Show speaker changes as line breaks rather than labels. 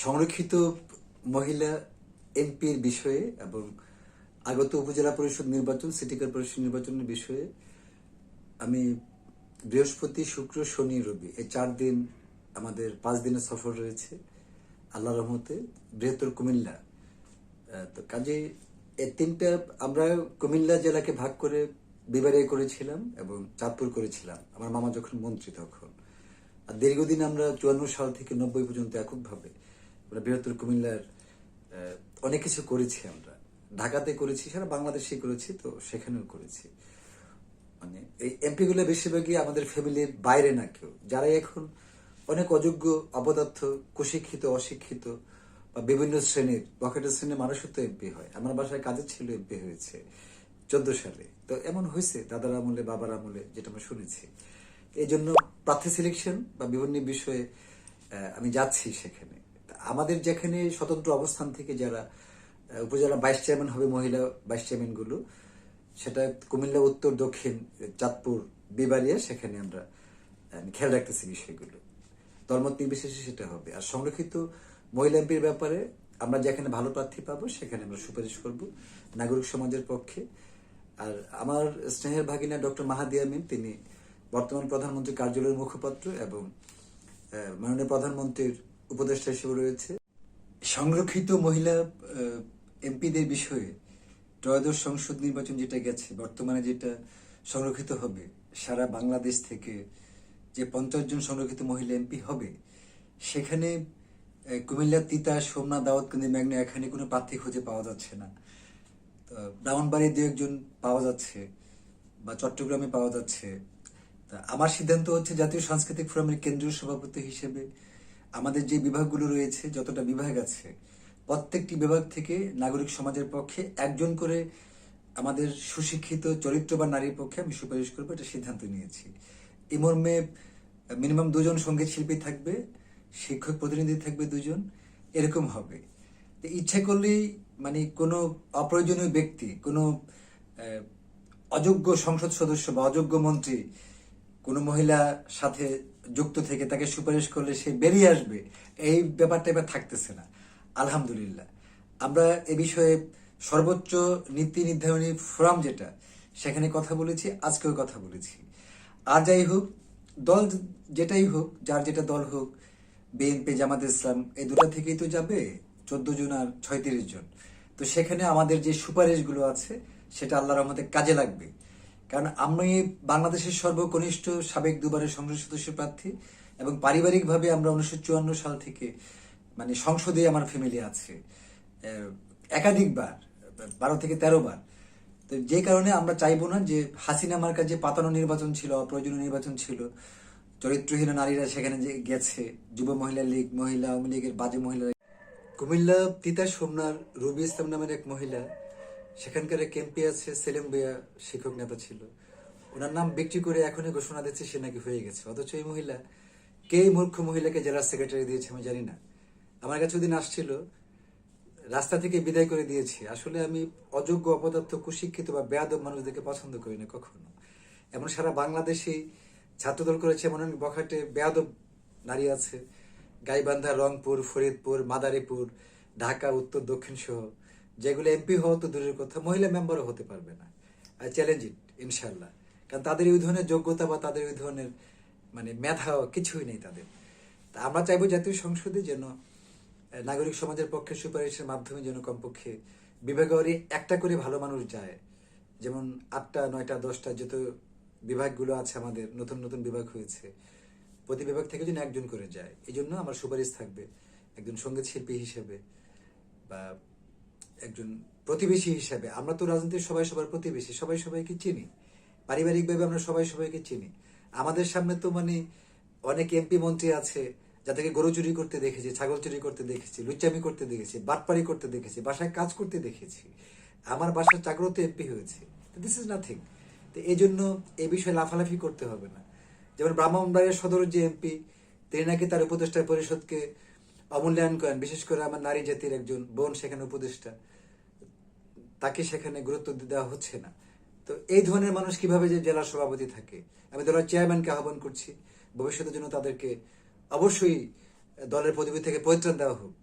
সংরক্ষিত মহিলা এমপির বিষয়ে এবং আগত উপজেলা পরিষদ নির্বাচন, সিটি কর্পোরেশন নির্বাচনের বিষয়ে আমি বৃহস্পতি, শুক্র, শনি, রবি এই 4 দিন আমাদের 5 দিনের সফর রয়েছে আল্লাহ রহমতে বৃহত্তর কুমিল্লা। তো কাজে এই তিনটা আমরা কুমিল্লা জেলাকে ভাগ করে বিবারিয়া করেছিলাম এবং চাঁদপুর করেছিলাম আমার মামা যখন মন্ত্রী তখন। আর দীর্ঘদিন আমরা 54 সাল থেকে 90 পর্যন্ত এককভাবে আমরা বৃহত্তর কুমিল্লার অনেক কিছু করেছি। আমরা ঢাকাতে করেছি, সারা বাংলাদেশে করেছি, তো সেখানেও করেছি। মানে এই এমপি গুলো বেশিরভাগই আমাদের ফ্যামিলির বাইরে না কেউ, যারা এখন অনেক অযোগ্য, অপদার্থ, কুশিক্ষিত, অশিক্ষিত বা বিভিন্ন শ্রেণীর বকেটের শ্রেণীর মানুষও তো এমপি হয়। আমার বাসায় কাজের ছিল এমপি হয়েছে 14 সালে। তো এমন হয়েছে দাদার আমলে, বাবার আমলে, যেটা আমরা শুনেছি। এই জন্য প্রার্থী সিলেকশন বা বিভিন্ন বিষয়ে আমি যাচ্ছি সেখানে। আমাদের যেখানে স্বতন্ত্র অবস্থান থেকে যারা উপজেলা ভাইস চেয়ারম্যান হবে, মহিলা ভাইস চেয়ারম্যান গুলো, সেটা কুমিল্লা উত্তর, দক্ষিণ, চাঁদপুর, বিবারিয়া, সেখানে আমরা খেয়াল রাখতেছি বিষয়গুলো। দলমত নির্বিশেষে সেটা হবে। আর সংরক্ষিত মহিলা এমপির ব্যাপারে আমরা যেখানে ভালো প্রার্থী পাবো সেখানে আমরা সুপারিশ করব নাগরিক সমাজের পক্ষে। আর আমার স্নেহের ভাগিনা ডক্টর মাহাদি আমিন, তিনি বর্তমান প্রধানমন্ত্রীর কার্যালয়ের মুখপাত্র এবং মাননীয় প্রধানমন্ত্রীর উপদেষ্টা হিসেবে রয়েছে। সংরক্ষিত মহিলা এমপিদের বিষয়ে ত্রয়োদশ সংসদ নির্বাচন যেটা গেছে, বর্তমানে যেটা সংরক্ষিত হবে, সারা বাংলাদেশ থেকে যে 50 জন সংরক্ষিত মহিলা এমপি হবে, সেখানে কুমিল্লা, তিতাস, সোমনাথ, দাউদকান্দি, মেঘনা এখানে কোনো প্রার্থী খুঁজে পাওয়া যাচ্ছে না। ব্রাহ্মণবাড়ি 2-1 জন পাওয়া যাচ্ছে বা চট্টগ্রামে পাওয়া যাচ্ছে। তা আমার সিদ্ধান্ত হচ্ছে জাতীয় সাংস্কৃতিক ফোরামের কেন্দ্রীয় সভাপতি হিসেবে আমাদের যে বিভাগগুলো রয়েছে, যতটা বিভাগ আছে, প্রত্যেকটি বিভাগ থেকে নাগরিক সমাজের পক্ষে একজন করে আমাদের সুশিক্ষিত চরিত্রবান নারীর পক্ষে আমি সুপারিশ করবো, এটা সিদ্ধান্ত নিয়েছি। এই মর্মে মিনিমাম 2 জন সঙ্গীত শিল্পী থাকবে, শিক্ষক প্রতিনিধি থাকবে 2 জন, এরকম হবে। ইচ্ছা করলেই মানে কোনো অপ্রয়োজনীয় ব্যক্তি, কোনো অযোগ্য সংসদ সদস্য বা অযোগ্য মন্ত্রী কোনো মহিলা সাথে যুক্ত থেকে তাকে সুপারিশ করলে সে বেরিয়ে আসবে, এই ব্যাপারটা এবার থাকতেছে না। আলহামদুলিল্লাহ আমরা এ বিষয়ে সর্বোচ্চ নীতি নির্ধারণী ফোরাম যেটা, সেখানে কথা বলেছি, আজকেও কথা বলেছি। আর যাই হোক, দল যেটাই হোক, যার যেটা দল হোক, বিএনপি, জামাত ইসলাম, এই দুটা থেকেই তো যাবে 14 জন আর 36 জন। তো সেখানে আমাদের যে সুপারিশগুলো আছে সেটা আল্লাহর রহমতে কাজে লাগবে। কারণ আমি বাংলাদেশের সর্বকনিষ্ঠ সাবেক 2বারের সংসদ সদস্য প্রার্থী এবং পারিবারিকভাবে আমরা 1954 সাল থেকে মানে সংসদে আমার ফ্যামিলি আছে একাধিকবার, 12 থেকে 13 বার। তো যে কারণে আমরা চাইবো না যে হাসিনা মার্কা যে পাতানো নির্বাচন ছিল, অপ্রয়োজনীয় নির্বাচন ছিল, চরিত্রহীন নারীরা সেখানে যে গেছে, যুব মহিলা লীগ, মহিলা আওয়ামী লীগের বাজে মহিলা। কুমিল্লা তিতাস সোমনার রুবি ইসলাম নামের এক মহিলা, সেখানকার এক এমপি আছে, সেলিম বেয়া শিক্ষক নেতা ছিল, ওনার নাম বিক্রি করে এখনই ঘোষণা দিচ্ছে সে নাকি হয়ে গেছে। অথচ এই মহিলা কে, মূর্খ মহিলাকে জেলা সেক্রেটারি দিয়েছে আমি জানি না। আমার কাছে ওদিন আসছিল, রাস্তা থেকে বিদায় করে দিয়েছি। আসলে আমি অযোগ্য, অপদার্থ, কুশিক্ষিত বা বেয়াদব মানুষদেরকে পছন্দ করি না কখনো। এমন সারা বাংলাদেশে ছাত্রদল করেছে, এমন অনেক বখাটে বেয়াদব নারী আছে, গাইবান্ধা, রংপুর, ফরিদপুর, মাদারীপুর, ঢাকা উত্তর, দক্ষিণ সহ, যেগুলো এমপি হওয়া তো দূরের কথা, মহিলা মেম্বারও হতে পারবে না। আই চ্যালেঞ্জ ইট, ইনশাল্লাহ। কারণ তাদের ওই ধরনের যোগ্যতা বা তাদের ওই ধরনের মানে মেধা কিছুই নেই তাদের। তা আমরা চাইবো জাতীয় সংসদে যেন নাগরিক সমাজের পক্ষে সুপারিশের মাধ্যমে যেন কমপক্ষে বিভাগেরই একটা করে ভালো মানুষ যায়। যেমন 8টা, 9টা, 10টা যত বিভাগগুলো আছে আমাদের, নতুন নতুন বিভাগ হয়েছে, প্রতি বিভাগ থেকে যেন একজন করে যায়। এই জন্য আমার সুপারিশ থাকবে একজন সঙ্গীত শিল্পী হিসেবে বা একজন প্রতিবেশী হিসেবে। আমরা তো রাজনীতির সবাই সবার প্রতিবেশী, সবাই সবাইকে চিনি, পারিবারিকভাবে আমরা সবাই সবাইকে চিনি। আমাদের সামনে তো মানে অনেক এমপি মন্ত্রী আছে যাদেরকে গরু চুরি করতে দেখেছি, ছাগল চুরি করতে দেখেছি, লুচ্চামি করতে দেখেছি, বাটপারি করতে দেখেছি, বাসায় কাজ করতে দেখেছি। আমার বাসার চাকরতে এমপি হয়েছে। This is nothing. তো এই জন্য এই বিষয়ে লাফালাফি করতে হবে না। যেমন ব্রাহ্মণবাড়িয়ার সদরের যে এমপি, তিনি নাকি তার উপদেষ্টা পরিষদকে অমূল্যায়ন করেন, বিশেষ করে আমার নারী জাতির একজন বোন সেখানে উপদেষ্টা, তাকে সেখানে গুরুত্ব দেওয়া হচ্ছে না। তো এই ধরনের মানুষ কিভাবে যে জেলার সভাপতি থাকে? আমি দলের চেয়ারম্যানকে আহ্বান করছি ভবিষ্যতের জন্য তাদেরকে অবশ্যই দলের পদবি থেকে পরিত্রাণ দেওয়া হোক।